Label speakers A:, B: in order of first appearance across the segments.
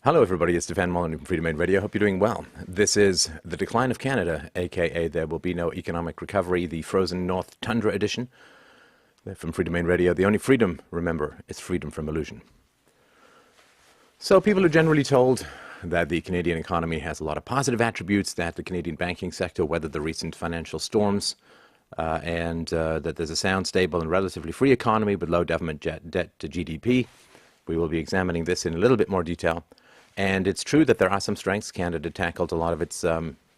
A: Hello everybody, it's Stefan Molyneux from Freedomain Radio. Hope you're doing well. This is The Decline of Canada, aka There Will Be No Economic Recovery, the Frozen North Tundra edition. From Freedomain Radio, the only freedom, remember, is freedom from illusion. So people are generally told that the Canadian economy has a lot of positive attributes, that the Canadian banking sector weathered the recent financial storms, and that there's a sound, stable, and relatively free economy with low government debt to GDP. We will be examining this in a little bit more detail. And it's true that there are some strengths. Canada tackled a lot of its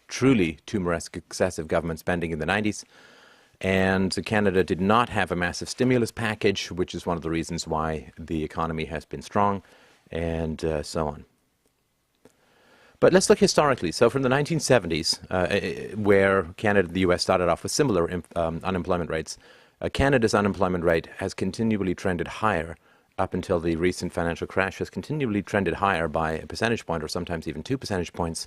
A: truly tumor-esque excessive government spending in the 90s. And Canada did not have a massive stimulus package, which is one of the reasons why the economy has been strong, and so on. But let's look historically. So from the 1970s, where Canada and the US started off with similar unemployment rates, Canada's unemployment rate has continually trended higher up until the recent financial crash, has continually trended higher by a percentage point or sometimes even 2 percentage points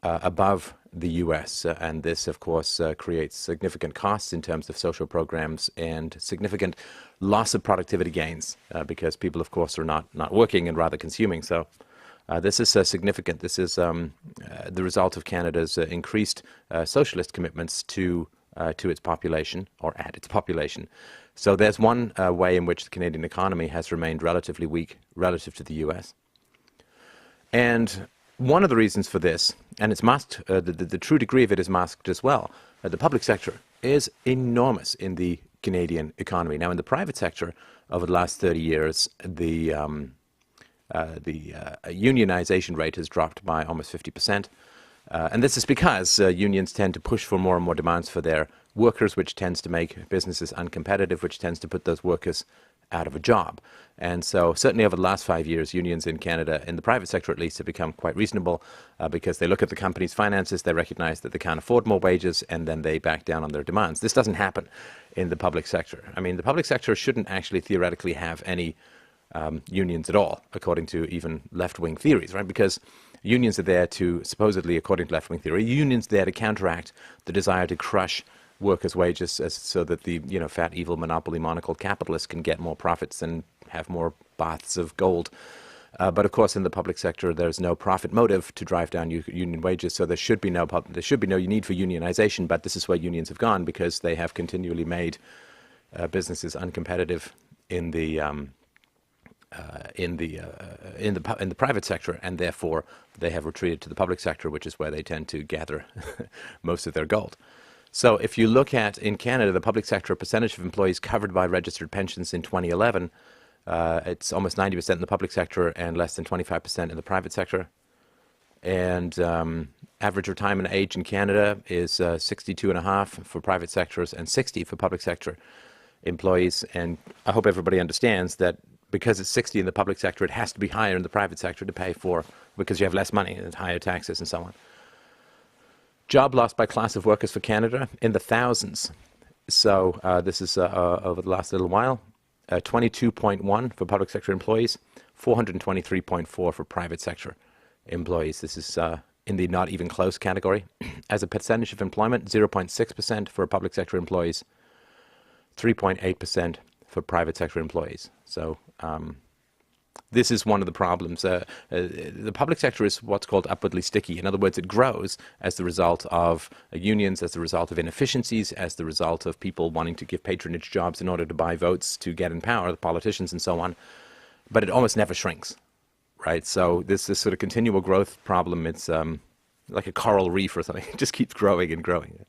A: above the US. And this, of course, creates significant costs in terms of social programs and significant loss of productivity gains because people, of course, are not working and rather consuming. So this is significant. This is the result of Canada's increased socialist commitments to its population, or at its population. So there's one way in which the Canadian economy has remained relatively weak relative to the US. And one of the reasons for this, and it's masked, the true degree of it is masked as well, the public sector is enormous in the Canadian economy. Now, in the private sector, over the last 30 years, the unionization rate has dropped by almost 50%. And this is because unions tend to push for more and more demands for their workers, which tends to make businesses uncompetitive, which tends to put those workers out of a job. And so certainly over the last 5 years, unions in Canada, in the private sector at least, have become quite reasonable because they look at the company's finances, they recognize that they can't afford more wages, and then they back down on their demands. This doesn't happen in the public sector. I mean, the public sector shouldn't actually theoretically have any unions at all, according to even left-wing theories, right? Because unions are there to, supposedly, according to left-wing theory, unions there to counteract the desire to crush workers' wages so that the fat, evil monopoly monocle capitalists can get more profits and have more baths of gold. But of course, in the public sector, there's no profit motive to drive down union wages, so there should be no need for unionization. But this is where unions have gone because they have continually made businesses uncompetitive in the private sector, and therefore they have retreated to the public sector, which is where they tend to gather most of their gold. So if you look at, in Canada, the public sector percentage of employees covered by registered pensions in 2011, it's almost 90% in the public sector and less than 25% in the private sector. And average retirement age in Canada is 62.5 for private sectors and 60 for public sector employees. And I hope everybody understands that because it's 60 in the public sector, it has to be higher in the private sector to pay for, because you have less money and higher taxes and so on. Job loss by class of workers for Canada in the thousands. So this is over the last little while, 22.1 for public sector employees, 423.4 for private sector employees. This is in the not even close category. As a percentage of employment, 0.6% for public sector employees, 3.8% for private sector employees. So this is one of the problems. The public sector is what's called upwardly sticky. In other words, it grows as the result of unions, as the result of inefficiencies, as the result of people wanting to give patronage jobs in order to buy votes to get in power, the politicians and so on. But it almost never shrinks, right? So this sort of continual growth problem, it's like a coral reef or something. It just keeps growing and growing.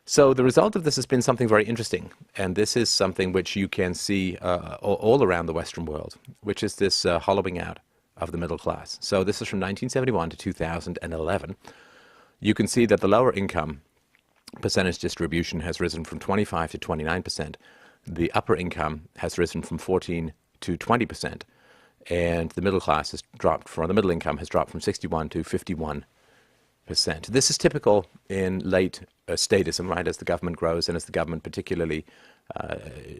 A: So the result of this has been something very interesting, and this is something which you can see all around the Western world, which is this hollowing out of the middle class. So this is from 1971 to 2011. You can see that the lower income percentage distribution has risen from 25 to 29%. The upper income has risen from 14 to 20%, and the middle class has dropped from, the middle income has dropped from 61 to 51%. This is typical in late statism, right, as the government grows and as the government particularly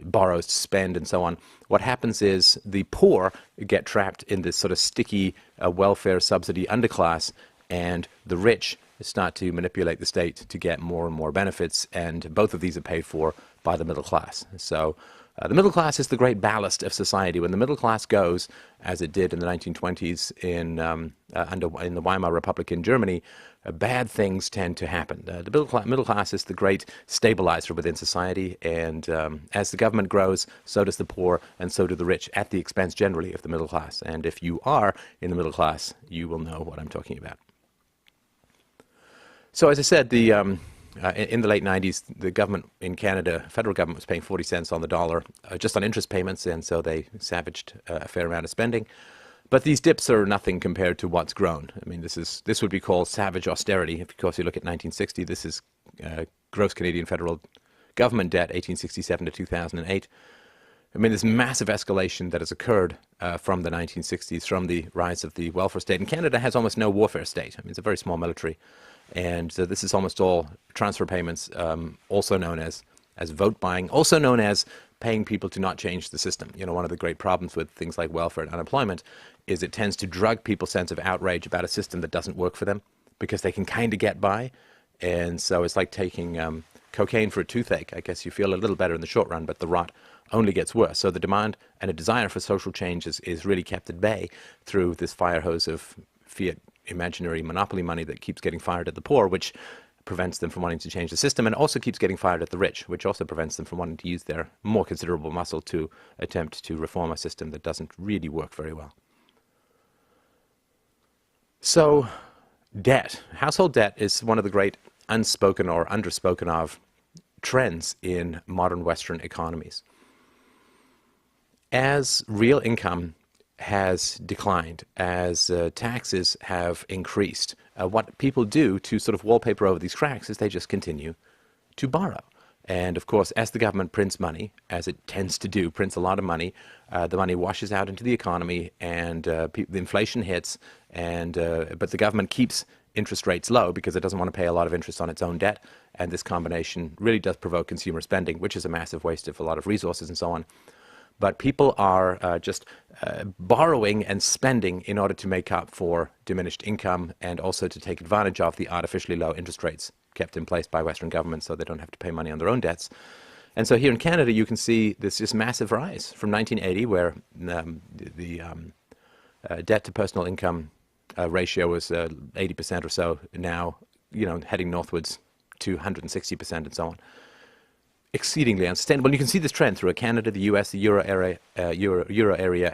A: borrows to spend and so on. What happens is the poor get trapped in this sort of sticky welfare subsidy underclass, and the rich start to manipulate the state to get more and more benefits, and both of these are paid for by the middle class. So The middle class is the great ballast of society. When the middle class goes, as it did in the 1920s in the Weimar Republic in Germany, bad things tend to happen. The middle class is the great stabilizer within society, and as the government grows, so does the poor, and so do the rich, at the expense generally of the middle class. And if you are in the middle class, you will know what I'm talking about. So as I said, in the late 90s, the government in Canada, federal government, was paying 40 cents on the dollar just on interest payments, and so they savaged a fair amount of spending. But these dips are nothing compared to what's grown. I mean, this would be called savage austerity. Of course, you look at 1960, this is gross Canadian federal government debt, 1867 to 2008. I mean, this massive escalation that has occurred from the 1960s, from the rise of the welfare state. And Canada has almost no warfare state. I mean, it's a very small military. And so this is almost all transfer payments, also known as vote buying, also known as paying people to not change the system. You know, one of the great problems with things like welfare and unemployment is it tends to drug people's sense of outrage about a system that doesn't work for them because they can kind of get by. And so it's like taking cocaine for a toothache. I guess you feel a little better in the short run, but the rot only gets worse. So the demand and a desire for social change is really kept at bay through this fire hose of fiat imaginary monopoly money that keeps getting fired at the poor, which prevents them from wanting to change the system, and also keeps getting fired at the rich, which also prevents them from wanting to use their more considerable muscle to attempt to reform a system that doesn't really work very well. So debt, household debt, is one of the great unspoken or underspoken of trends in modern Western economies. As real income has declined, as taxes have increased, what people do to sort of wallpaper over these cracks is they just continue to borrow. And of course, as the government prints money, as it tends to do, prints a lot of money, the money washes out into the economy, and the inflation hits, and but the government keeps interest rates low because it doesn't want to pay a lot of interest on its own debt. And this combination really does provoke consumer spending, which is a massive waste of a lot of resources and so on. But people are just borrowing and spending in order to make up for diminished income, and also to take advantage of the artificially low interest rates kept in place by Western governments so they don't have to pay money on their own debts. And so here in Canada, you can see this just massive rise from 1980, where the debt to personal income ratio was 80% or so, now, you know, heading northwards to 160% and so on. Exceedingly unsustainable. And you can see this trend through Canada, the US, the Euro area,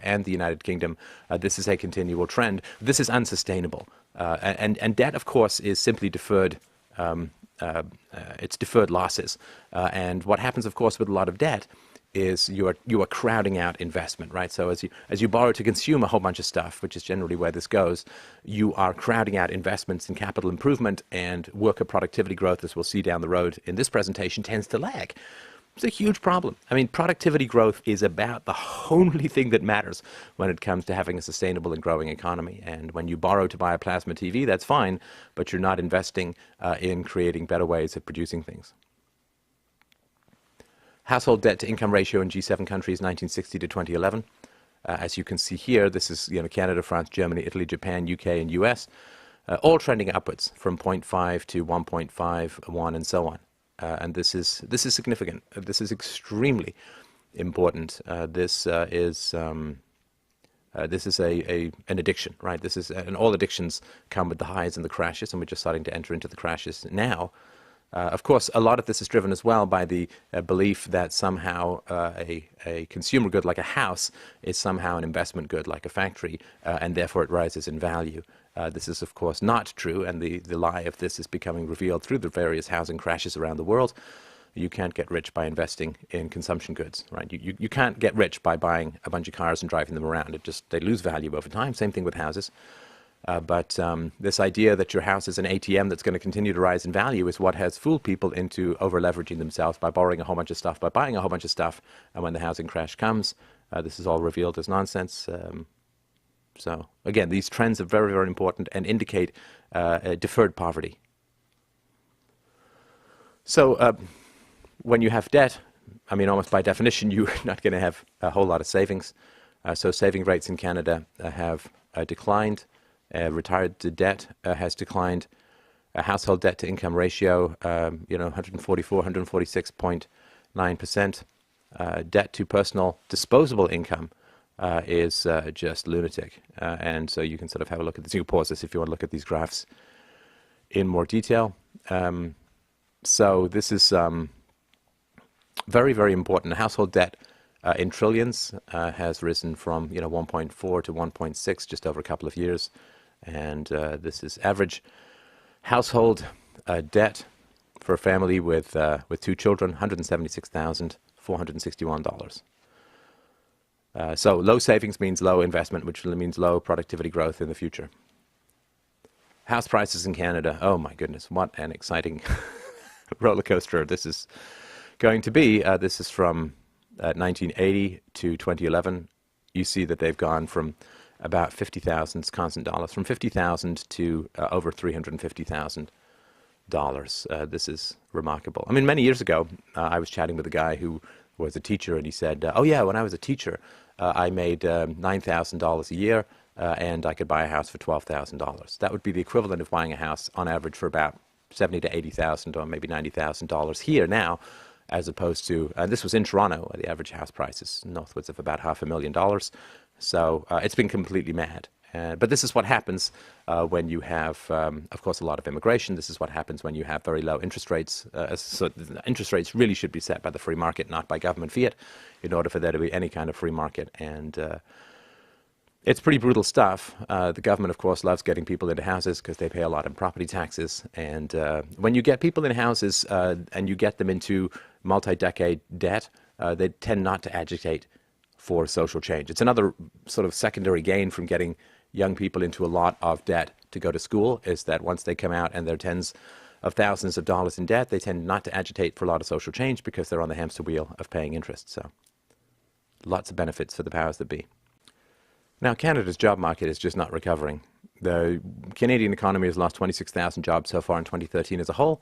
A: and the United Kingdom. This is a continual trend. This is unsustainable. And debt, of course, is simply deferred. It's deferred losses. And what happens, of course, with a lot of debt is you are crowding out investment, right? So as you borrow to consume a whole bunch of stuff, which is generally where this goes, you are crowding out investments in capital improvement, and worker productivity growth, as we'll see down the road in this presentation, tends to lag. It's a huge problem. I mean, productivity growth is about the only thing that matters when it comes to having a sustainable and growing economy. And when you borrow to buy a plasma TV, that's fine, but you're not investing in creating better ways of producing things. Household debt to income ratio in G7 countries, 1960 to 2011. As you can see here, this is Canada, France, Germany, Italy, Japan, UK, and US, all trending upwards from 0.5 to 1.51 and so on. And this is significant. This is extremely important. This is an addiction, right? And all addictions come with the highs and the crashes, and we're just starting to enter into the crashes now. Of course, a lot of this is driven as well by the belief that somehow a consumer good like a house is somehow an investment good like a factory, and therefore it rises in value. This is, of course, not true, and the lie of this is becoming revealed through the various housing crashes around the world. You can't get rich by investing in consumption goods, right? You can't get rich by buying a bunch of cars and driving them around. They lose value over time. Same thing with houses. But this idea that your house is an ATM that's going to continue to rise in value is what has fooled people into over-leveraging themselves by borrowing a whole bunch of stuff, by buying a whole bunch of stuff, and when the housing crash comes, this is all revealed as nonsense. So, again, these trends are very, very important and indicate deferred poverty. So, when you have debt, I mean, almost by definition, you're not going to have a whole lot of savings. So saving rates in Canada have declined. Retired to debt has declined. Household debt to income ratio, 144, 146.9%. debt to personal disposable income is just lunatic. And so you can sort of have a look at this. You can pause this if you want to look at these graphs in more detail. So this is very, very important. Household debt in trillions has risen from 1.4 to 1.6 just over a couple of years. And this is average household debt for a family with 2 children, $176,461. So low savings means low investment, which means low productivity growth in the future. House prices in Canada, oh my goodness, what an exciting roller coaster this is going to be. This is from 1980 to 2011. You see that they've gone from about 50,000 constant dollars, from 50,000 to over $350,000. This is remarkable. I mean, many years ago, I was chatting with a guy who was a teacher, and he said, oh yeah, when I was a teacher, I made $9,000 a year, and I could buy a house for $12,000. That would be the equivalent of buying a house on average for about $70,000 to $80,000 or maybe $90,000 here now, as opposed to, this was in Toronto, the average house price is northwards of about $500,000. So it's been completely mad. But this is what happens when you have, of course, a lot of immigration. This is what happens when you have very low interest rates. So interest rates really should be set by the free market, not by government fiat, in order for there to be any kind of free market. And it's pretty brutal stuff. The government, of course, loves getting people into houses because they pay a lot in property taxes. And when you get people in houses and you get them into multi-decade debt, they tend not to agitate for social change. It's another sort of secondary gain from getting young people into a lot of debt to go to school, is that once they come out and they're tens of thousands of dollars in debt, they tend not to agitate for a lot of social change because they're on the hamster wheel of paying interest. So lots of benefits for the powers that be. Now, Canada's job market is just not recovering. The Canadian economy has lost 26,000 jobs so far in 2013 as a whole.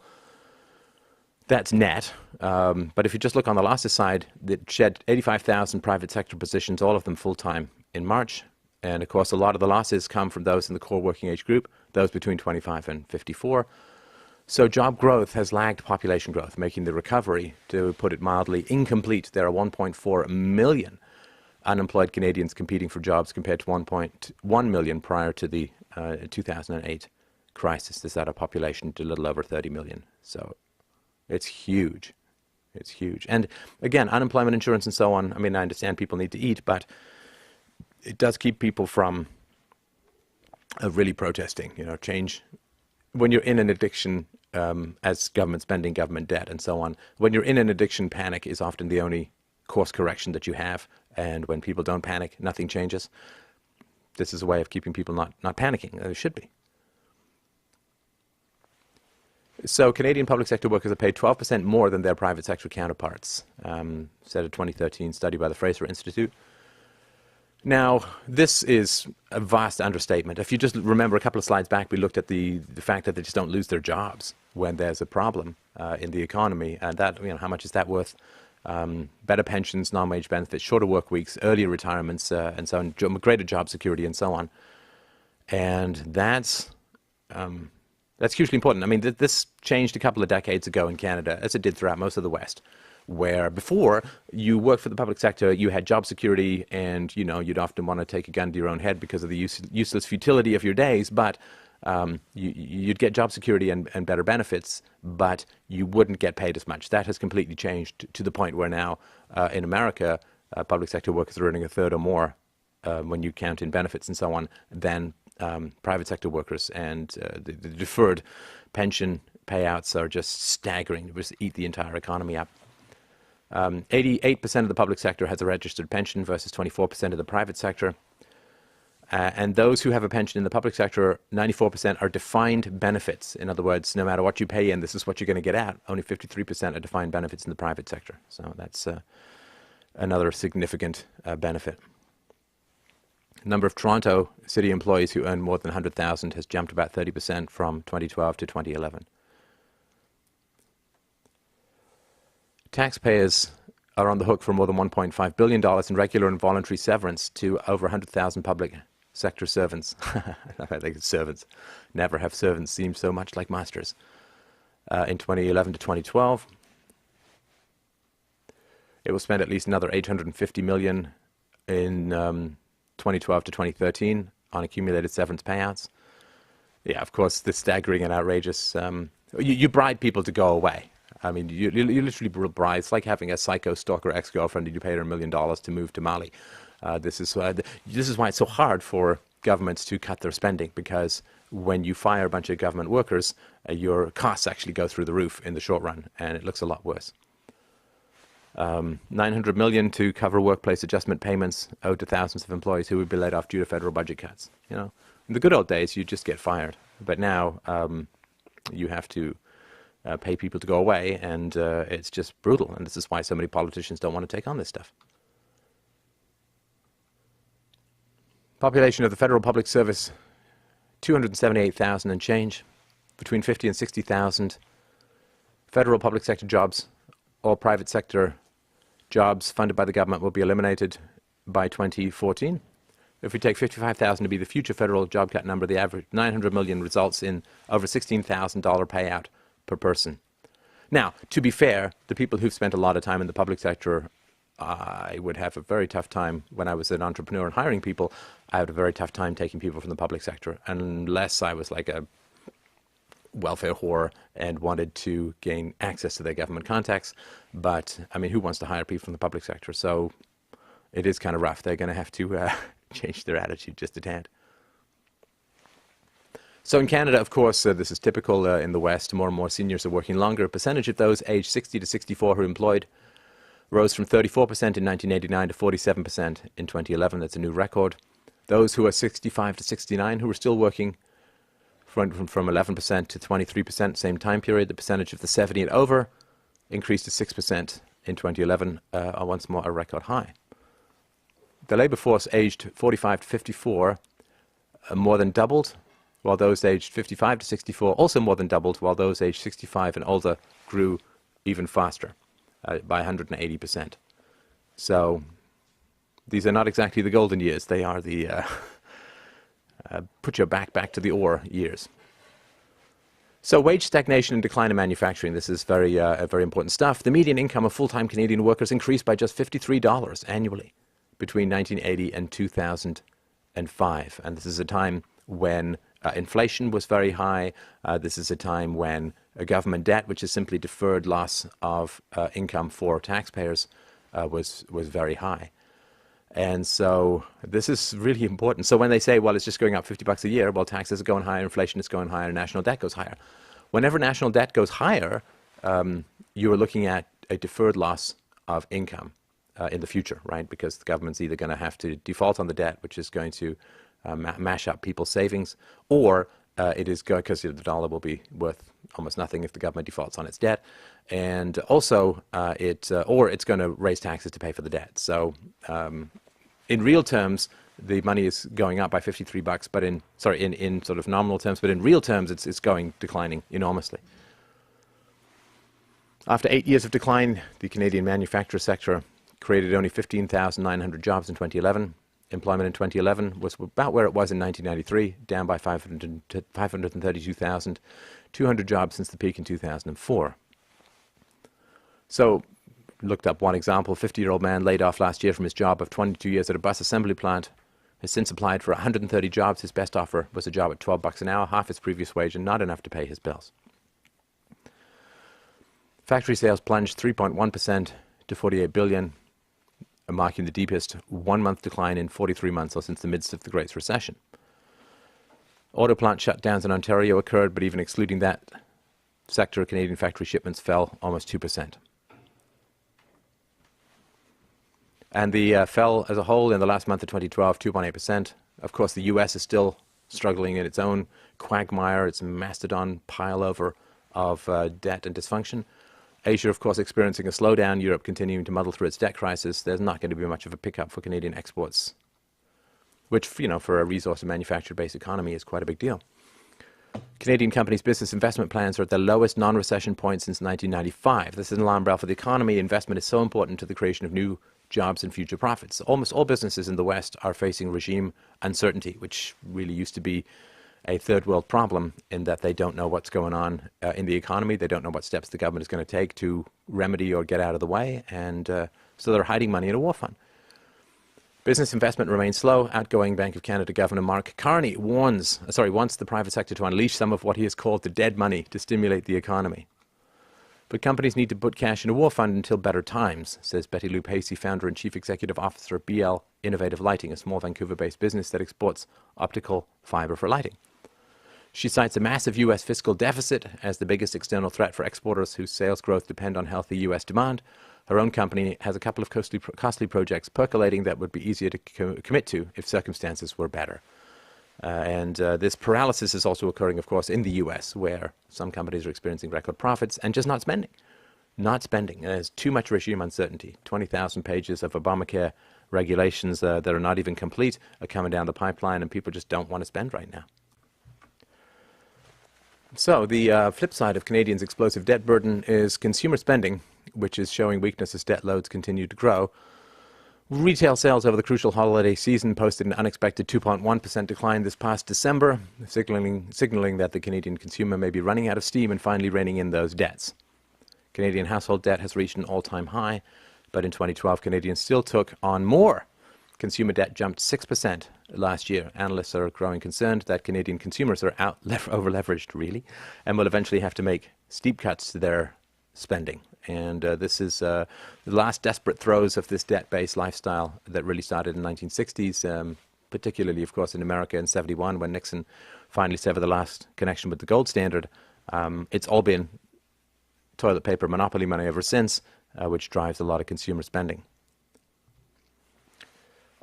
A: That's net. But if you just look on the losses side, it shed 85,000 private sector positions, all of them full-time, in March. And of course, a lot of the losses come from those in the core working age group, those between 25 and 54. So job growth has lagged population growth, making the recovery, to put it mildly, incomplete. There are 1.4 million unemployed Canadians competing for jobs compared to 1.1 million prior to the 2008 crisis. This is at a population to a little over 30 million. So it's huge. It's huge. And again, unemployment insurance and so on, I mean, I understand people need to eat, but it does keep people from really protesting, change. When you're in an addiction, as government spending, government debt, and so on, when you're in an addiction, panic is often the only course correction that you have. And when people don't panic, nothing changes. This is a way of keeping people not panicking. It should be. So Canadian public sector workers are paid 12% more than their private sector counterparts, said a 2013 study by the Fraser Institute. Now, this is a vast understatement. If you just remember a couple of slides back, we looked at the fact that they just don't lose their jobs when there's a problem in the economy. And that, how much is that worth? Better pensions, non-wage benefits, shorter work weeks, earlier retirements, and so on, greater job security, and so on. And that's hugely important. I mean, this changed a couple of decades ago in Canada, as it did throughout most of the West, where before you worked for the public sector, you had job security, and you'd often want to take a gun to your own head because of the useless futility of your days, but you'd get job security and better benefits, but you wouldn't get paid as much. That has completely changed to the point where now in America, public sector workers are earning a third or more when you count in benefits and so on than private sector workers, and the deferred pension payouts are just staggering. They just eat the entire economy up. 88% of the public sector has a registered pension versus 24% of the private sector. And those who have a pension in the public sector, 94% are defined benefits. In other words, no matter what you pay in, this is what you're going to get out. Only 53% are defined benefits in the private sector. So that's another significant benefit. Number of Toronto city employees who earn more than 100,000 has jumped about 30% from 2012 to 2011. Taxpayers are on the hook for more than $1.5 billion in regular and voluntary severance to over 100,000 public sector servants. I think it's servants. Never have servants seemed so much like masters. In 2011 to 2012. It will spend at least another 850 million in 2012 to 2013 on accumulated severance payouts. Yeah, of course, this staggering and outrageous. You bribe people to go away. I mean, you literally bribe. It's like having a psycho stalker ex-girlfriend and you pay her $1 million to move to Mali. This is why it's so hard for governments to cut their spending, because when you fire a bunch of government workers, your costs actually go through the roof in the short run, and it looks a lot worse. 900 million to cover workplace adjustment payments owed to thousands of employees who would be laid off due to federal budget cuts. You know, in the good old days, you just get fired, but now you have to pay people to go away, and it's just brutal. And this is why so many politicians don't want to take on this stuff. Population of the federal public service, 278,000 and change, between 50 and 60,000 federal public sector jobs. All private sector jobs funded by the government will be eliminated by 2014. If we take 55,000 to be the future federal job cut number, the average 900 million results in over $16,000 payout per person. Now, to be fair, the people who've spent a lot of time in the public sector, I would have a very tough time when I was an entrepreneur and hiring people. I had a very tough time taking people from the public sector, unless I was like a welfare whore and wanted to gain access to their government contacts. But I mean, who wants to hire people from the public sector? So it is kind of rough. They're going to have to change their attitude just a tad. So in Canada, of course, this is typical in the West. More and more seniors are working longer. A percentage of those aged 60 to 64 who are employed rose from 34% in 1989 to 47% in 2011. That's a new record. Those who are 65 to 69 who are still working from 11% to 23%, same time period. The percentage of the 70 and over increased to 6% in 2011, once more a record high. The labour force aged 45 to 54 more than doubled, while those aged 55 to 64 also more than doubled, while those aged 65 and older grew even faster, by 180%. So these are not exactly the golden years. They are the put your back to the ore years. So wage stagnation and decline in manufacturing. This is very important stuff. The median income of full-time Canadian workers increased by just $53 annually between 1980 and 2005. And this is a time when inflation was very high. This is a time when government debt, which is simply deferred loss of income for taxpayers, was very high. And so this is really important. So when they say, well, it's just going up $50 a year, well, taxes are going higher, inflation is going higher, national debt goes higher. Whenever national debt goes higher, you are looking at a deferred loss of income in the future, right? Because the government's either going to have to default on the debt, which is going to mash up people's savings, or it is going, because the dollar will be worth almost nothing if the government defaults on its debt, and also or it's going to raise taxes to pay for the debt. So in real terms, the money is going up by $53, but in sort of nominal terms, but in real terms, it's declining enormously. After 8 years of decline, the Canadian manufacturing sector created only 15,900 jobs in 2011. Employment in 2011 was about where it was in 1993, down by 532,200 jobs since the peak in 2004. So, looked up one example. A 50-year-old man laid off last year from his job of 22 years at a bus assembly plant has since applied for 130 jobs. His best offer was a job at $12 an hour, half his previous wage, and not enough to pay his bills. Factory sales plunged 3.1% to $48 billion, marking the deepest one-month decline in 43 months or since the midst of the Great Recession. Auto plant shutdowns in Ontario occurred, but even excluding that sector, Canadian factory shipments fell almost 2%. And the fell as a whole in the last month of 2012, 2.8%. Of course, the U.S. is still struggling in its own quagmire, its mastodon pile-over of debt and dysfunction. Asia, of course, experiencing a slowdown. Europe continuing to muddle through its debt crisis. There's not going to be much of a pickup for Canadian exports, which, for a resource and manufactured-based economy is quite a big deal. Canadian companies' business investment plans are at their lowest non-recession point since 1995. This is an alarm bell for the economy. Investment is so important to the creation of new jobs and future profits. Almost all businesses in the West are facing regime uncertainty, which really used to be a third world problem in that they don't know what's going on in the economy. They don't know what steps the government is going to take to remedy or get out of the way. And so they're hiding money in a war fund. Business investment remains slow. Outgoing Bank of Canada Governor Mark Carney wants the private sector to unleash some of what he has called the dead money to stimulate the economy. But companies need to put cash in a war fund until better times, says Betty Lou Pacey, founder and chief executive officer of BL Innovative Lighting, a small Vancouver-based business that exports optical fiber for lighting. She cites a massive U.S. fiscal deficit as the biggest external threat for exporters whose sales growth depend on healthy U.S. demand. Her own company has a couple of costly projects percolating that would be easier to commit to if circumstances were better. This paralysis is also occurring, of course, in the U.S., where some companies are experiencing record profits and just not spending. Not spending. There's too much regime uncertainty. 20,000 pages of Obamacare regulations that are not even complete are coming down the pipeline, and people just don't want to spend right now. So the flip side of Canadians' explosive debt burden is consumer spending, which is showing weakness as debt loads continue to grow. Retail sales over the crucial holiday season posted an unexpected 2.1% decline this past December, signaling that the Canadian consumer may be running out of steam and finally reining in those debts. Canadian household debt has reached an all-time high, but in 2012, Canadians still took on more. Consumer debt jumped 6% last year. Analysts are growing concerned that Canadian consumers are over-leveraged, really, and will eventually have to make steep cuts to their spending. And this is the last desperate throes of this debt-based lifestyle that really started in the 1960s, particularly, of course, in America in 71 when Nixon finally severed the last connection with the gold standard. It's all been toilet paper monopoly money ever since, which drives a lot of consumer spending.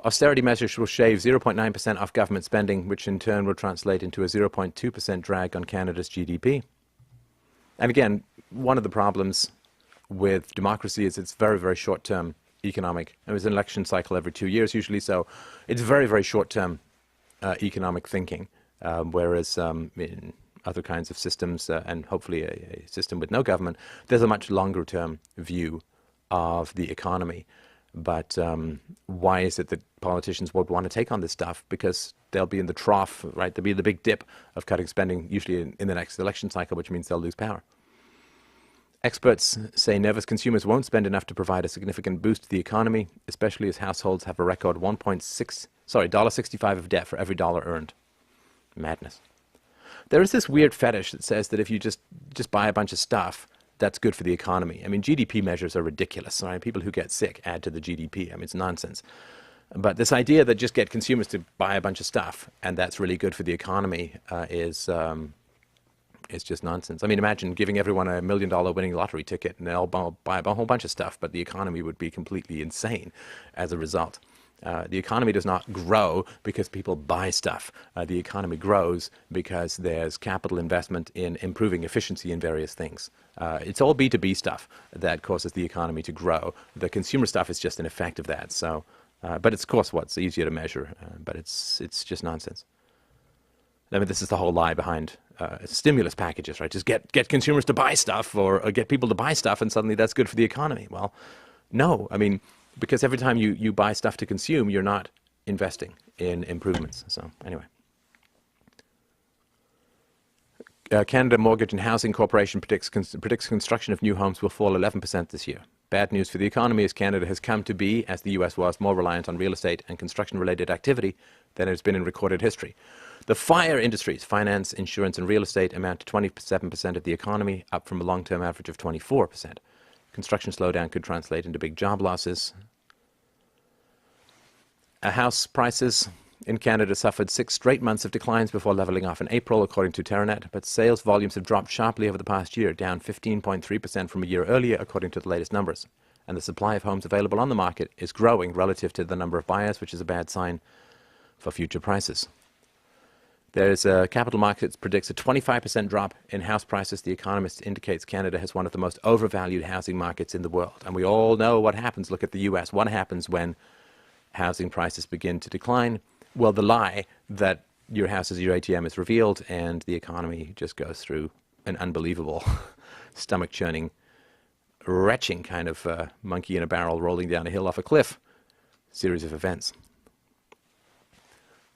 A: Austerity measures will shave 0.9% off government spending, which in turn will translate into a 0.2% drag on Canada's GDP. And again, one of the problems with democracy is it's very, very short-term economic. It was an election cycle every 2 years usually, so it's very, very short-term economic thinking, whereas in other kinds of systems, and hopefully a system with no government, there's a much longer-term view of the economy. But why is it that politicians would want to take on this stuff? Because they'll be in the trough, right? There'll be the big dip of cutting spending, usually in the next election cycle, which means they'll lose power. Experts say nervous consumers won't spend enough to provide a significant boost to the economy, especially as households have a record $1.65 of debt for every dollar earned. Madness. There is this weird fetish that says that if you just buy a bunch of stuff, that's good for the economy. I mean, GDP measures are ridiculous. Right? People who get sick add to the GDP. I mean, it's nonsense. But this idea that just get consumers to buy a bunch of stuff and that's really good for the economy is just nonsense. I mean, imagine giving everyone $1 million winning lottery ticket and they'll buy a whole bunch of stuff, but the economy would be completely insane as a result. The economy does not grow because people buy stuff. The economy grows because there's capital investment in improving efficiency in various things. It's all B2B stuff that causes the economy to grow. The consumer stuff is just an effect of that. So, but it's, of course, what's easier to measure, but it's just nonsense. I mean, this is the whole lie behind stimulus packages, right? Just get consumers to buy stuff or get people to buy stuff and suddenly that's good for the economy. Well, no, I mean, because every time you buy stuff to consume, you're not investing in improvements. So anyway. Canada Mortgage and Housing Corporation predicts construction of new homes will fall 11% this year. Bad news for the economy as Canada has come to be, as the US was, more reliant on real estate and construction-related activity than it has been in recorded history. The FIRE industries, finance, insurance, and real estate, amount to 27% of the economy, up from a long-term average of 24%. Construction slowdown could translate into big job losses. House prices in Canada suffered 6 straight months of declines before leveling off in April, according to Terranet, but sales volumes have dropped sharply over the past year, down 15.3% from a year earlier, according to the latest numbers. And the supply of homes available on the market is growing relative to the number of buyers, which is a bad sign for future prices. Capital Markets predicts a 25% drop in house prices. The Economist indicates Canada has one of the most overvalued housing markets in the world. And we all know what happens. Look at the US. What happens when housing prices begin to decline? Well, the lie that your house is your ATM is revealed and the economy just goes through an unbelievable, stomach-churning, retching kind of monkey in a barrel rolling down a hill off a cliff series of events.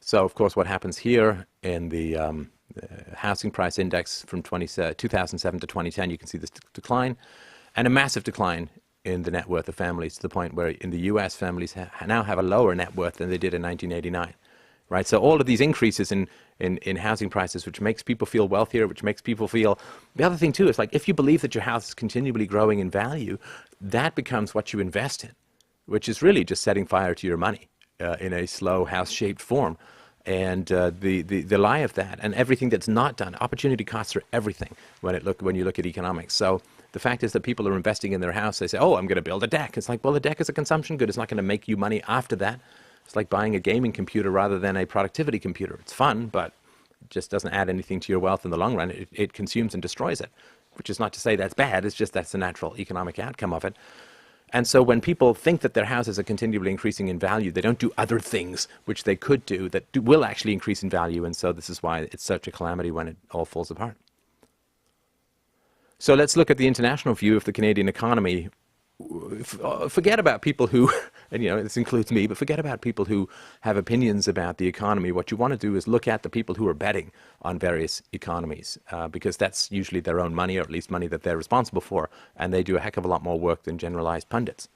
A: So, of course, what happens here in the housing price index from 2007 to 2010, you can see this decline, and a massive decline in the net worth of families, to the point where in the US families now have a lower net worth than they did in 1989. Right, so all of these increases in housing prices, which makes people feel wealthier, which makes people feel... The other thing, too, is like if you believe that your house is continually growing in value, that becomes what you invest in, which is really just setting fire to your money in a slow house-shaped form. And the lie of that, and everything that's not done, opportunity costs are everything when you look at economics. So the fact is that people are investing in their house. They say, oh, I'm going to build a deck. It's like, well, the deck is a consumption good. It's not going to make you money after that. It's like buying a gaming computer rather than a productivity computer. It's fun, but it just doesn't add anything to your wealth in the long run. It consumes and destroys it, which is not to say that's bad. It's just that's the natural economic outcome of it. And so when people think that their houses are continually increasing in value, they don't do other things which they could do that will actually increase in value. And so this is why it's such a calamity when it all falls apart. So let's look at the international view of the Canadian economy. Forget about people who, and this includes me, but forget about people who have opinions about the economy. What you want to do is look at the people who are betting on various economies, because that's usually their own money, or at least money that they're responsible for, and they do a heck of a lot more work than generalized pundits.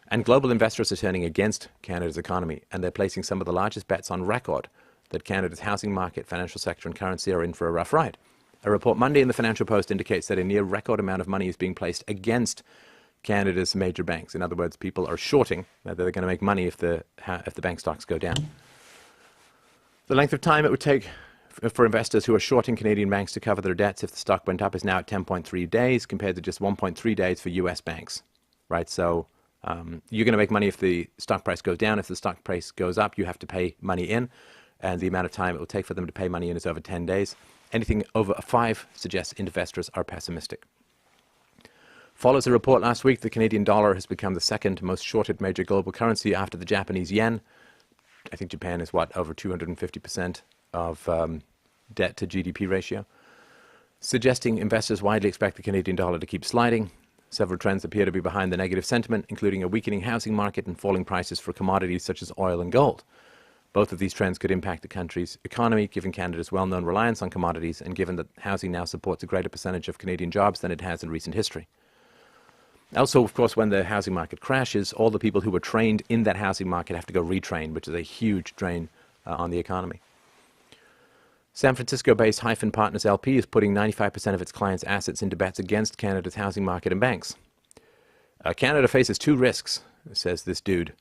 A: And global investors are turning against Canada's economy, and they're placing some of the largest bets on record that Canada's housing market, financial sector, and currency are in for a rough ride. A report Monday in the Financial Post indicates that a near record amount of money is being placed against Canada's major banks. In other words, people are shorting that they're going to make money if the bank stocks go down. The length of time it would take for investors who are shorting Canadian banks to cover their debts if the stock went up is now at 10.3 days compared to just 1.3 days for US banks. Right, so you're going to make money if the stock price goes down. If the stock price goes up, you have to pay money in, and the amount of time it will take for them to pay money in is over 10 days. Anything over 5 suggests investors are pessimistic. Follows a report last week, the Canadian dollar has become the second most shorted major global currency after the Japanese yen. I think Japan is, over 250% of debt to GDP ratio, suggesting investors widely expect the Canadian dollar to keep sliding. Several trends appear to be behind the negative sentiment, including a weakening housing market and falling prices for commodities such as oil and gold. Both of these trends could impact the country's economy, given Canada's well-known reliance on commodities and given that housing now supports a greater percentage of Canadian jobs than it has in recent history. Also, of course, when the housing market crashes, all the people who were trained in that housing market have to go retrain, which is a huge drain on the economy. San Francisco-based Hyphen Partners LP is putting 95% of its clients' assets into bets against Canada's housing market and banks. Canada faces 2 risks, says this dude,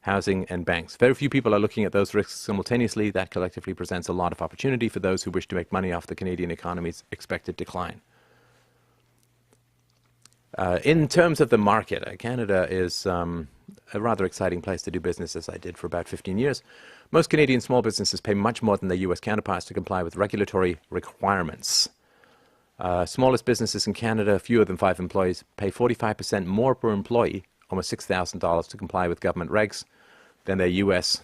A: housing and banks. Very few people are looking at those risks simultaneously. That collectively presents a lot of opportunity for those who wish to make money off the Canadian economy's expected decline. In terms of the market, Canada is a rather exciting place to do business, as I did for about 15 years. Most Canadian small businesses pay much more than their U.S. counterparts to comply with regulatory requirements. Smallest businesses in Canada, fewer than 5 employees, pay 45% more per employee, almost $6,000, to comply with government regs than their U.S.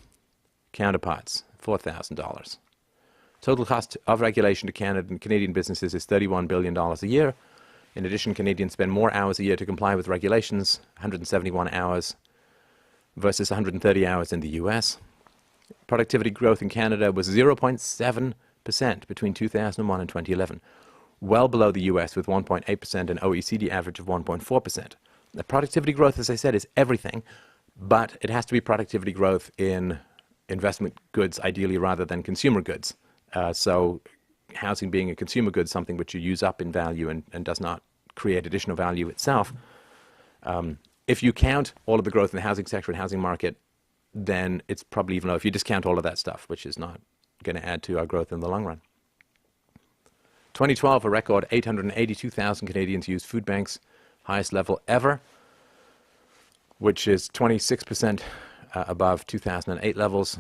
A: counterparts, $4,000. Total cost of regulation to Canadian businesses is $31 billion a year. In addition, Canadians spend more hours a year to comply with regulations, 171 hours versus 130 hours in the US. Productivity growth in Canada was 0.7% between 2001 and 2011, well below the US with 1.8% and OECD average of 1.4%. The productivity growth, as I said, is everything, but it has to be productivity growth in investment goods, ideally, rather than consumer goods. So housing being a consumer good, something which you use up in value and does not create additional value itself. If you count all of the growth in the housing sector and housing market, then it's probably even low if you discount all of that stuff, which is not going to add to our growth in the long run. 2012, a record 882,000 Canadians used food banks, highest level ever, which is 26% above 2008 levels.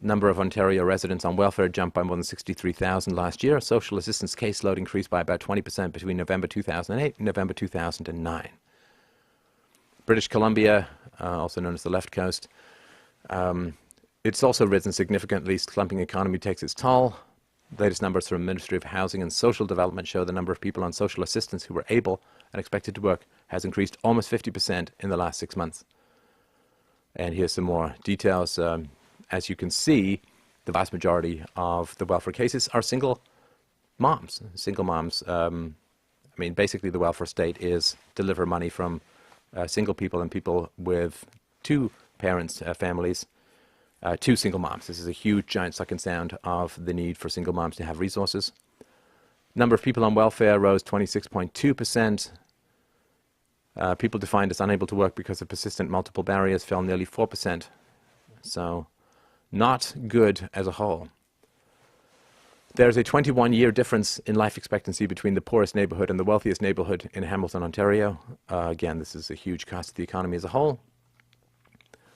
A: Number of Ontario residents on welfare jumped by more than 63,000 last year. Social assistance caseload increased by about 20% between November 2008 and November 2009. British Columbia, also known as the left coast, it's also risen significantly. Slumping economy takes its toll. Latest numbers from the Ministry of Housing and Social Development show the number of people on social assistance who were able and expected to work has increased almost 50% in the last 6 months. And here's some more details. As you can see, the vast majority of the welfare cases are single moms. Single moms, basically the welfare state is deliver money from single people and people with two parents, families, two single moms. This is a huge, giant sucking sound of the need for single moms to have resources. Number of people on welfare rose 26.2%. People defined as unable to work because of persistent multiple barriers fell nearly 4%. So not good as a whole. There's a 21-year difference in life expectancy between the poorest neighbourhood and the wealthiest neighbourhood in Hamilton, Ontario. Again, this is a huge cost to the economy as a whole.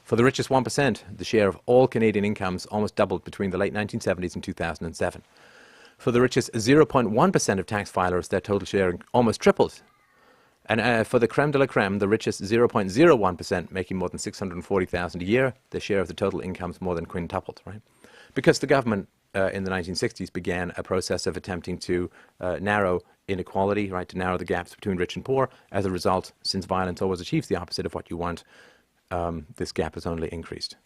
A: For the richest 1%, the share of all Canadian incomes almost doubled between the late 1970s and 2007. For the richest 0.1% of tax filers, their total share almost tripled. And for the creme de la creme, the richest 0.01%, making more than $640,000 a year, their share of the total incomes more than quintupled, right? Because the government in the 1960s began a process of attempting to narrow inequality, right, to narrow the gaps between rich and poor. As a result, since violence always achieves the opposite of what you want, this gap has only increased.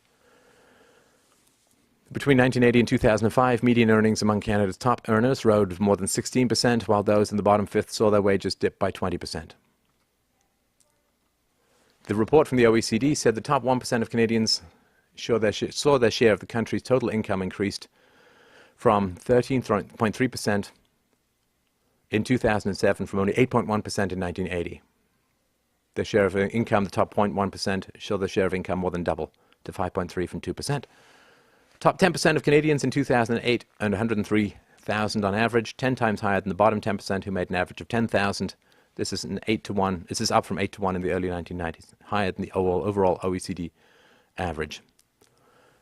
A: Between 1980 and 2005, median earnings among Canada's top earners rose more than 16%, while those in the bottom fifth saw their wages dip by 20%. The report from the OECD said the top 1% of Canadians saw their share of the country's total income increased from 13.3% in 2007 from only 8.1% in 1980. Their share of income, the top 0.1%, saw their share of income more than double to 5.3% from 2%. Top 10% of Canadians in 2008 earned $103,000 on average, 10 times higher than the bottom 10% who made an average of $10,000. This is an 8 to 1. This is up from 8 to 1 in the early 1990s, higher than the overall OECD average.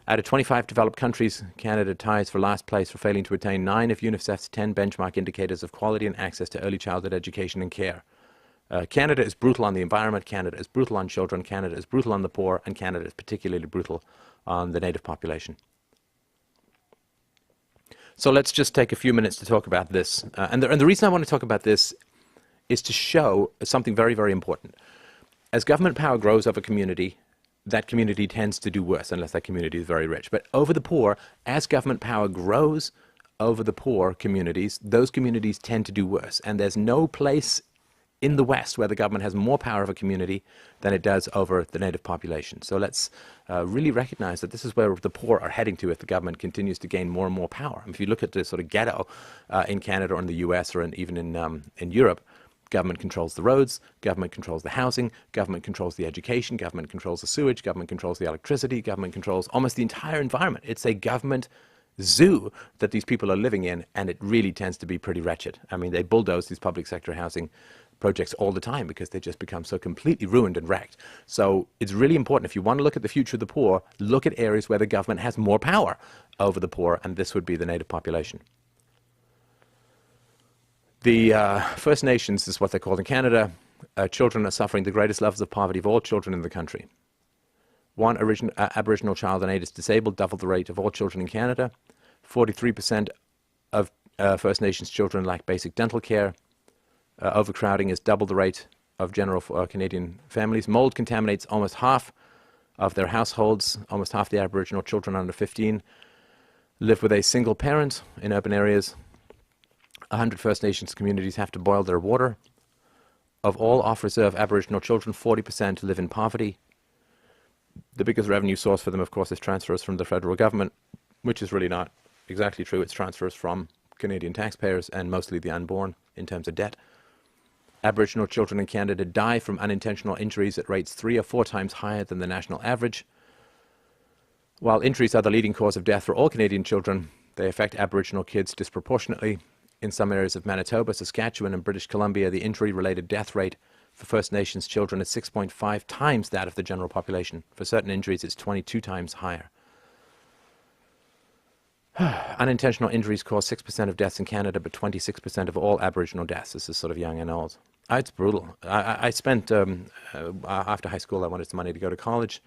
A: Out of 25 developed countries, Canada ties for last place for failing to attain 9 of UNICEF's 10 benchmark indicators of quality and access to early childhood education and care. Canada is brutal on the environment, Canada is brutal on children, Canada is brutal on the poor, and Canada is particularly brutal on the native population. So let's just take a few minutes to talk about this. And the reason I want to talk about this is to show something very, very important. As government power grows over community, that community tends to do worse unless that community is very rich. But over the poor, as government power grows over the poor communities, those communities tend to do worse. And there's no place in the West where the government has more power of a community than it does over the native population. So let's really recognize that this is where the poor are heading to if the government continues to gain more and more power. If you look at the sort of ghetto in Canada or in the US or even in Europe, government controls the roads, government controls the housing, government controls the education, government controls the sewage, government controls the electricity, government controls almost the entire environment. It's a government zoo that these people are living in, and it really tends to be pretty wretched. I mean, they bulldoze these public sector housing projects all the time because they just become so completely ruined and wrecked. So it's really important, if you want to look at the future of the poor, look at areas where the government has more power over the poor, and this would be the native population. The First Nations is what they're called in Canada. Children are suffering the greatest levels of poverty of all children in the country. One Aboriginal child in 8 is disabled, double the rate of all children in Canada. 43% of First Nations children lack basic dental care. Overcrowding is double the rate of general Canadian families. Mold contaminates almost half of their households. Almost half the Aboriginal children under 15 live with a single parent in urban areas. 100 First Nations communities have to boil their water. Of all off-reserve Aboriginal children, 40% live in poverty. The biggest revenue source for them, of course, is transfers from the federal government, which is really not exactly true. It's transfers from Canadian taxpayers and mostly the unborn in terms of debt. Aboriginal children in Canada die from unintentional injuries at rates 3 or 4 times higher than the national average. While injuries are the leading cause of death for all Canadian children, they affect Aboriginal kids disproportionately. In some areas of Manitoba, Saskatchewan, and British Columbia, the injury-related death rate for First Nations children is 6.5 times that of the general population. For certain injuries, it's 22 times higher. Unintentional injuries cause 6% of deaths in Canada, but 26% of all Aboriginal deaths. This is sort of young and old. It's brutal. I spent, after high school, I wanted some money to go to college,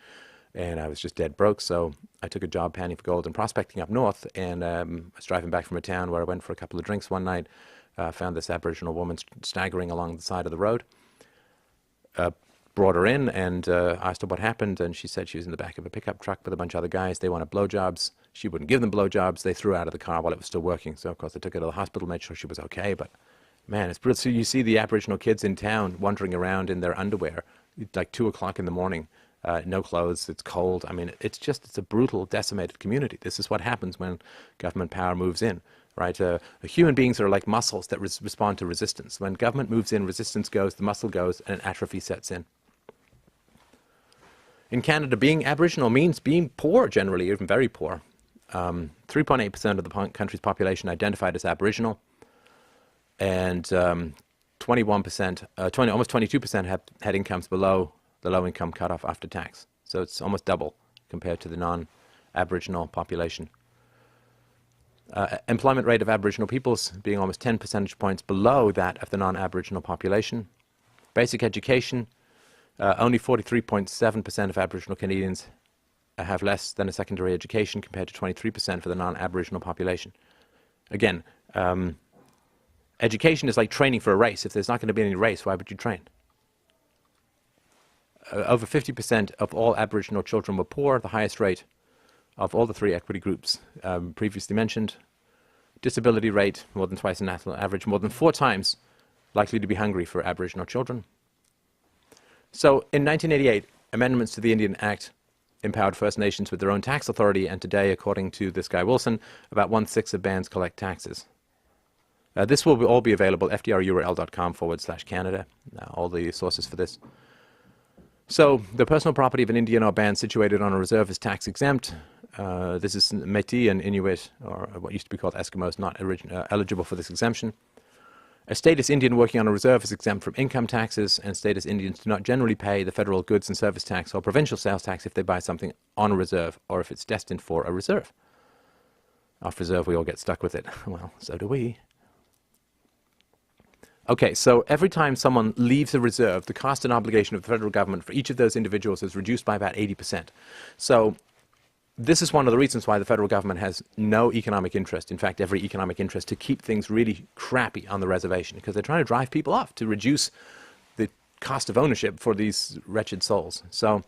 A: and I was just dead broke, so I took a job panning for gold and prospecting up north, and I was driving back from a town where I went for a couple of drinks one night, found this Aboriginal woman staggering along the side of the road, brought her in and asked her what happened, and she said she was in the back of a pickup truck with a bunch of other guys. They wanted blowjobs. She wouldn't give them blowjobs. They threw her out of the car while it was still working, so of course they took her to the hospital, made sure she was okay, but man, it's brutal. So you see the Aboriginal kids in town wandering around in their underwear, like 2 o'clock in the morning, no clothes, it's cold. I mean, it's a brutal, decimated community. This is what happens when government power moves in, right? Human beings are like muscles that respond to resistance. When government moves in, resistance goes, the muscle goes, and atrophy sets in. In Canada, being Aboriginal means being poor generally, even very poor. 3.8% of the country's population identified as Aboriginal, and 21%, almost 22% had incomes below the low-income cutoff after tax. So it's almost double compared to the non-Aboriginal population. Employment rate of Aboriginal peoples being almost 10 percentage points below that of the non-Aboriginal population. Basic education, only 43.7% of Aboriginal Canadians have less than a secondary education compared to 23% for the non-Aboriginal population. Again, education is like training for a race. If there's not going to be any race, why would you train? Over 50% of all Aboriginal children were poor, the highest rate of all the three equity groups previously mentioned. Disability rate, more than twice the national average, more than 4 times likely to be hungry for Aboriginal children. So in 1988, amendments to the Indian Act empowered First Nations with their own tax authority, and today, according to this guy Wilson, about 1/6 of bands collect taxes. This will all be available, fdrurl.com/Canada, all the sources for this. So, the personal property of an Indian or band situated on a reserve is tax exempt. This is Métis and Inuit, or what used to be called Eskimos, not eligible for this exemption. A status Indian working on a reserve is exempt from income taxes, and status Indians do not generally pay the federal goods and service tax or provincial sales tax if they buy something on a reserve or if it's destined for a reserve. Off reserve, we all get stuck with it. Well, so do we. Okay, so every time someone leaves a reserve, the cost and obligation of the federal government for each of those individuals is reduced by about 80%. So this is one of the reasons why the federal government has no economic interest, in fact, every economic interest, to keep things really crappy on the reservation, because they're trying to drive people off to reduce the cost of ownership for these wretched souls. So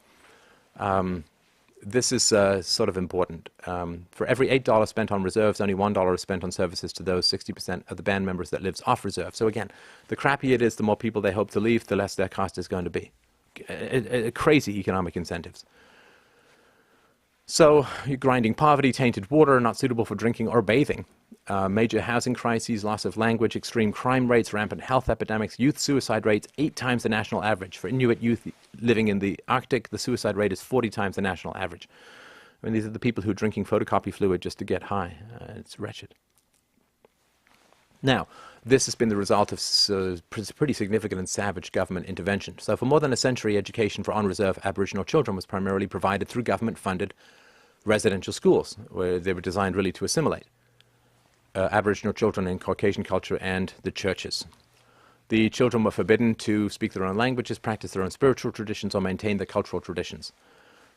A: this is sort of important. For every $8 spent on reserves, only $1 is spent on services to those 60% of the band members that lives off reserve. So again, the crappier it is, the more people they hope to leave, the less their cost is going to be. Crazy economic incentives. So you're grinding poverty, tainted water, not suitable for drinking or bathing. Major housing crises, loss of language, extreme crime rates, rampant health epidemics, youth suicide rates 8 times the national average. For Inuit youth living in the Arctic, the suicide rate is 40 times the national average. I mean, these are the people who are drinking photocopy fluid just to get high. It's wretched. Now, this has been the result of pretty significant and savage government intervention. So for more than a century, education for on-reserve Aboriginal children was primarily provided through government-funded residential schools, where they were designed really to assimilate Aboriginal children in Caucasian culture and the churches. The children were forbidden to speak their own languages, practice their own spiritual traditions, or maintain their cultural traditions.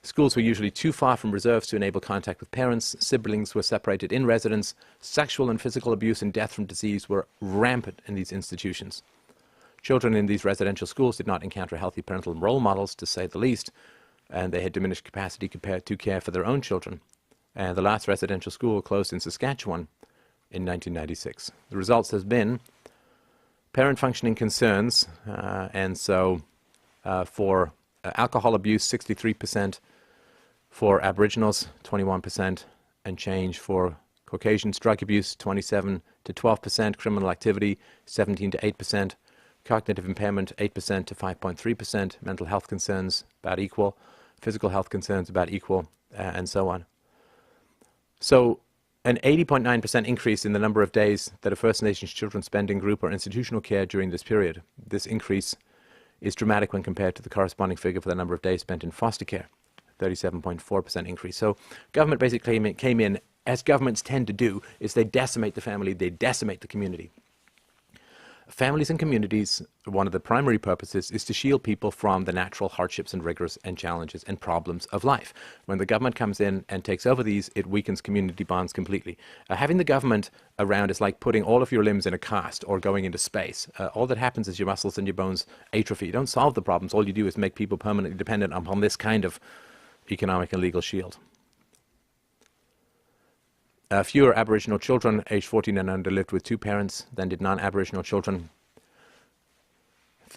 A: Schools were usually too far from reserves to enable contact with parents. Siblings were separated in residence. Sexual and physical abuse and death from disease were rampant in these institutions. Children in these residential schools did not encounter healthy parental role models, to say the least, and they had diminished capacity to care for their own children. And the last residential school closed in Saskatchewan in 1996. The results has been parent functioning concerns, and so for alcohol abuse, 63%, for Aboriginals, 21%, and change for Caucasians, drug abuse, 27 to 12%, criminal activity, 17 to 8%, cognitive impairment, 8% to 5.3%, mental health concerns, about equal, physical health concerns, about equal, and so on. So an 80.9% increase in the number of days that a First Nations children spend in group or institutional care during this period. This increase is dramatic when compared to the corresponding figure for the number of days spent in foster care, 37.4% increase. So government basically came in, as governments tend to do, is they decimate the family, they decimate the community. Families and communities, one of the primary purposes is to shield people from the natural hardships and rigors and challenges and problems of life. When the government comes in and takes over these, it weakens community bonds completely. Having the government around is like putting all of your limbs in a cast or going into space. All that happens is your muscles and your bones atrophy. You don't solve the problems. All you do is make people permanently dependent upon this kind of economic and legal shield. Fewer Aboriginal children aged 14 and under lived with 2 parents than did non-Aboriginal children.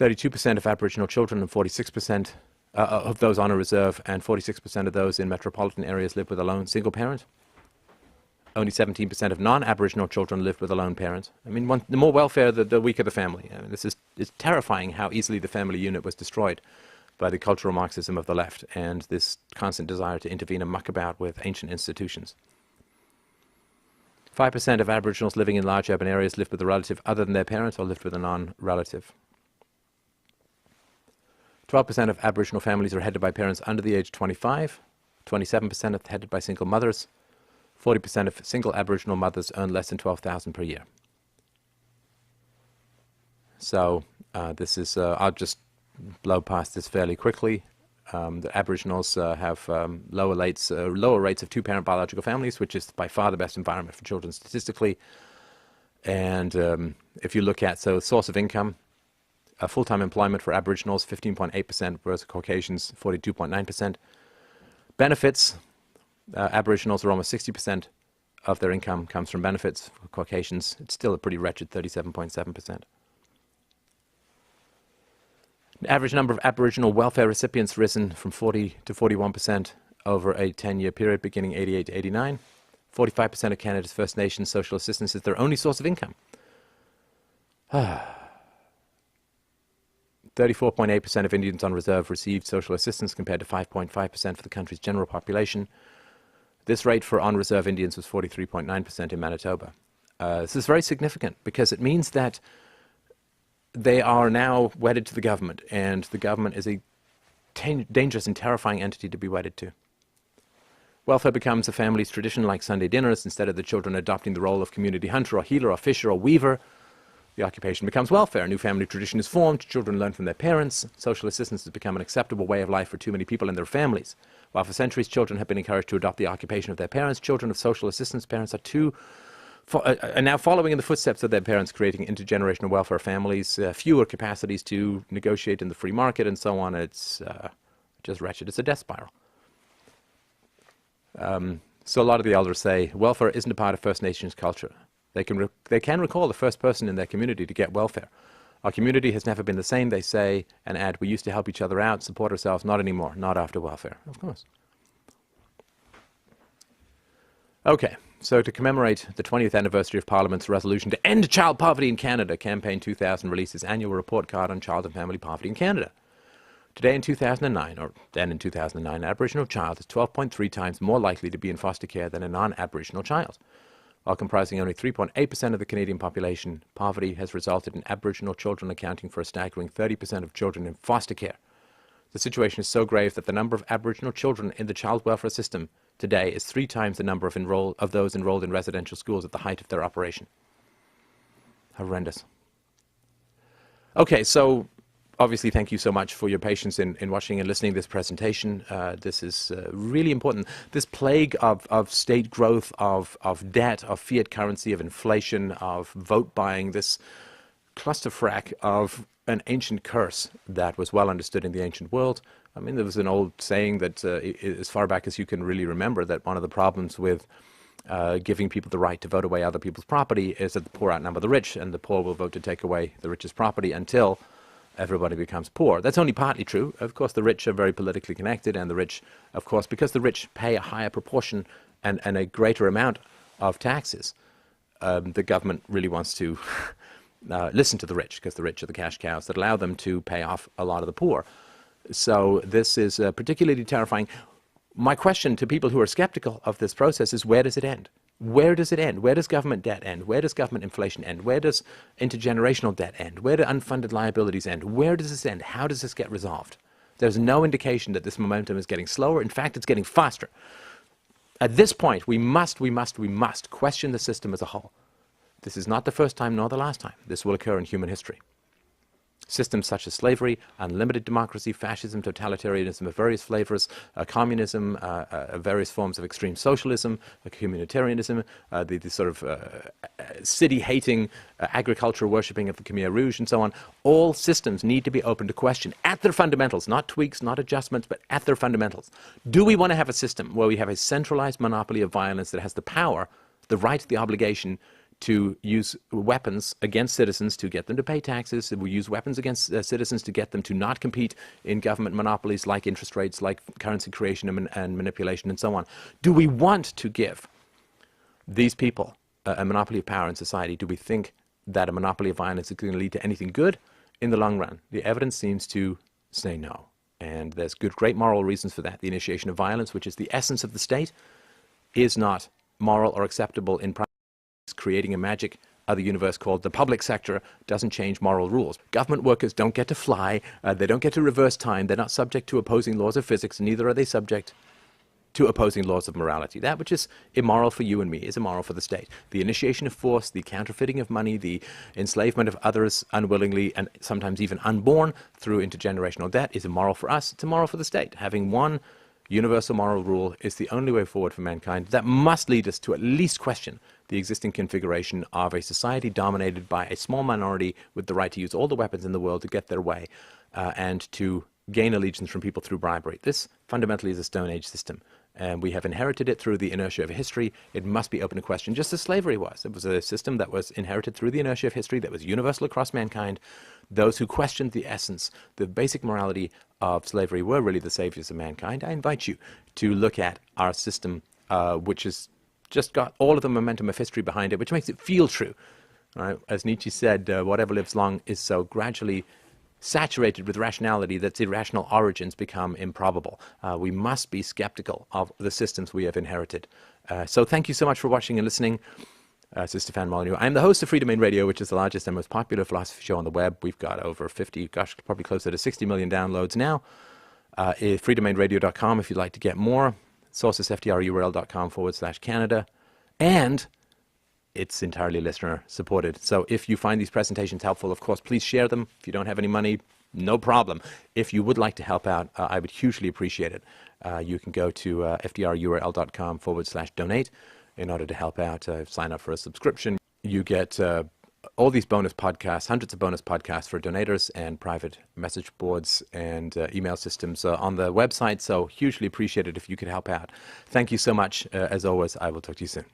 A: 32% of Aboriginal children and 46% of those on a reserve, and 46% of those in metropolitan areas live with a lone single parent. Only 17% of non-Aboriginal children live with a lone parent. I mean, the more welfare, the weaker the family. I mean, it's terrifying how easily the family unit was destroyed by the cultural Marxism of the left and this constant desire to intervene and muck about with ancient institutions. 5% of Aboriginals living in large urban areas live with a relative other than their parents or lived with a non-relative. 12% of Aboriginal families are headed by parents under the age of 25. 27% are headed by single mothers. 40% of single Aboriginal mothers earn less than $12,000 per year. So this is, I'll just blow past this fairly quickly. The Aboriginals have lower rates of two-parent biological families, which is by far the best environment for children statistically. And if you look at, source of income, full-time employment for Aboriginals, 15.8% versus Caucasians, 42.9%. Benefits, Aboriginals are almost 60% of their income comes from benefits. For Caucasians, it's still a pretty wretched 37.7%. The average number of Aboriginal welfare recipients risen from 40 to 41% over a 10-year period beginning 88 to 89. 45% of Canada's First Nations social assistance is their only source of income. 34.8% of Indians on reserve received social assistance compared to 5.5% for the country's general population. This rate for on-reserve Indians was 43.9% in Manitoba. This is very significant because it means that they are now wedded to the government, and the government is a dangerous and terrifying entity to be wedded to. Welfare becomes a family's tradition like Sunday dinners. Instead of the children adopting the role of community hunter or healer or fisher or weaver, the occupation becomes welfare. A new family tradition is formed. Children learn from their parents. Social assistance has become an acceptable way of life for too many people and their families. While for centuries children have been encouraged to adopt the occupation of their parents, children of social assistance parents are now following in the footsteps of their parents, creating intergenerational welfare families, fewer capacities to negotiate in the free market and so on. It's just wretched. It's a death spiral. So a lot of the elders say welfare isn't a part of First Nations culture. They can recall the first person in their community to get welfare. Our community has never been the same, they say, and add, we used to help each other out, support ourselves, not anymore, not after welfare. Of course. Okay, so to commemorate the 20th anniversary of Parliament's resolution to end child poverty in Canada, Campaign 2000 released its annual report card on child and family poverty in Canada. Today in 2009, or then in 2009, an Aboriginal child is 12.3 times more likely to be in foster care than a non-Aboriginal child. While comprising only 3.8% of the Canadian population, poverty has resulted in Aboriginal children accounting for a staggering 30% of children in foster care. The situation is so grave that the number of Aboriginal children in the child welfare system today is 3 times the number of those enrolled in residential schools at the height of their operation. Horrendous. Okay, so obviously, thank you so much for your patience in watching and listening to this presentation. This is really important. This plague of state growth, of debt, of fiat currency, of inflation, of vote buying, this clusterfrack of an ancient curse that was well understood in the ancient world. I mean, there was an old saying that as far back as you can really remember, that one of the problems with giving people the right to vote away other people's property is that the poor outnumber the rich, and the poor will vote to take away the rich's property until everybody becomes poor. That's only partly true. Of course, the rich are very politically connected, and the rich, of course, because the rich pay a higher proportion and a greater amount of taxes, the government really wants to listen to the rich, because the rich are the cash cows that allow them to pay off a lot of the poor. So this is particularly terrifying. My question to people who are skeptical of this process is, where does it end? Where does it end? Where does government debt end? Where does government inflation end? Where does intergenerational debt end? Where do unfunded liabilities end? Where does this end? How does this get resolved? There's no indication that this momentum is getting slower. In fact, it's getting faster. At this point, we must question the system as a whole. This is not the first time nor the last time. This will occur in human history. Systems such as slavery, unlimited democracy, fascism, totalitarianism of various flavors, communism, various forms of extreme socialism, communitarianism, the sort of city-hating, agriculture-worshipping of the Khmer Rouge, and so on. All systems need to be open to question at their fundamentals, not tweaks, not adjustments, but at their fundamentals. Do we want to have a system where we have a centralized monopoly of violence that has the power, the right, the obligation to use weapons against citizens to get them to pay taxes. We use weapons against citizens to get them to not compete in government monopolies like interest rates, like currency creation and manipulation and so on. Do we want to give these people a monopoly of power in society? Do we think that a monopoly of violence is going to lead to anything good in the long run? The evidence seems to say no. And there's great moral reasons for that. The initiation of violence, which is the essence of the state, is not moral or acceptable in practice. Creating a magic other universe called the public sector doesn't change moral rules. Government workers don't get to fly. They don't get to reverse time. They're not subject to opposing laws of physics, and neither are they subject to opposing laws of morality. That which is immoral for you and me is immoral for the state. The initiation of force, the counterfeiting of money, the enslavement of others unwillingly and sometimes even unborn through intergenerational debt is immoral for us. It's immoral for the state. Having one universal moral rule is the only way forward for mankind. That must lead us to at least question the existing configuration of a society dominated by a small minority with the right to use all the weapons in the world to get their way and to gain allegiance from people through bribery. This fundamentally is a Stone Age system, and we have inherited it through the inertia of history. It must be open to question, just as slavery was. It was a system that was inherited through the inertia of history, that was universal across mankind. Those who questioned the essence, the basic morality of slavery were really the saviors of mankind. I invite you to look at our system, which has just got all of the momentum of history behind it, which makes it feel true. Right? As Nietzsche said, whatever lives long is so gradually saturated with rationality that its irrational origins become improbable. We must be skeptical of the systems we have inherited. So thank you so much for watching and listening. This is Stefan Molyneux. I'm the host of Freedomain Radio, which is the largest and most popular philosophy show on the web. We've got over 50, probably closer to 60 million downloads now. Freedomainradio.com if you'd like to get more. Sources FDRURL.com/Canada. And it's entirely listener supported. So if you find these presentations helpful, of course, please share them. If you don't have any money, no problem. If you would like to help out, I would hugely appreciate it. You can go to FDRURL.com/donate in order to help out. Sign up for a subscription. You get all these bonus podcasts, hundreds of bonus podcasts for donators and private message boards and email systems on the website. So hugely appreciate it if you could help out. Thank you so much. As always, I will talk to you soon.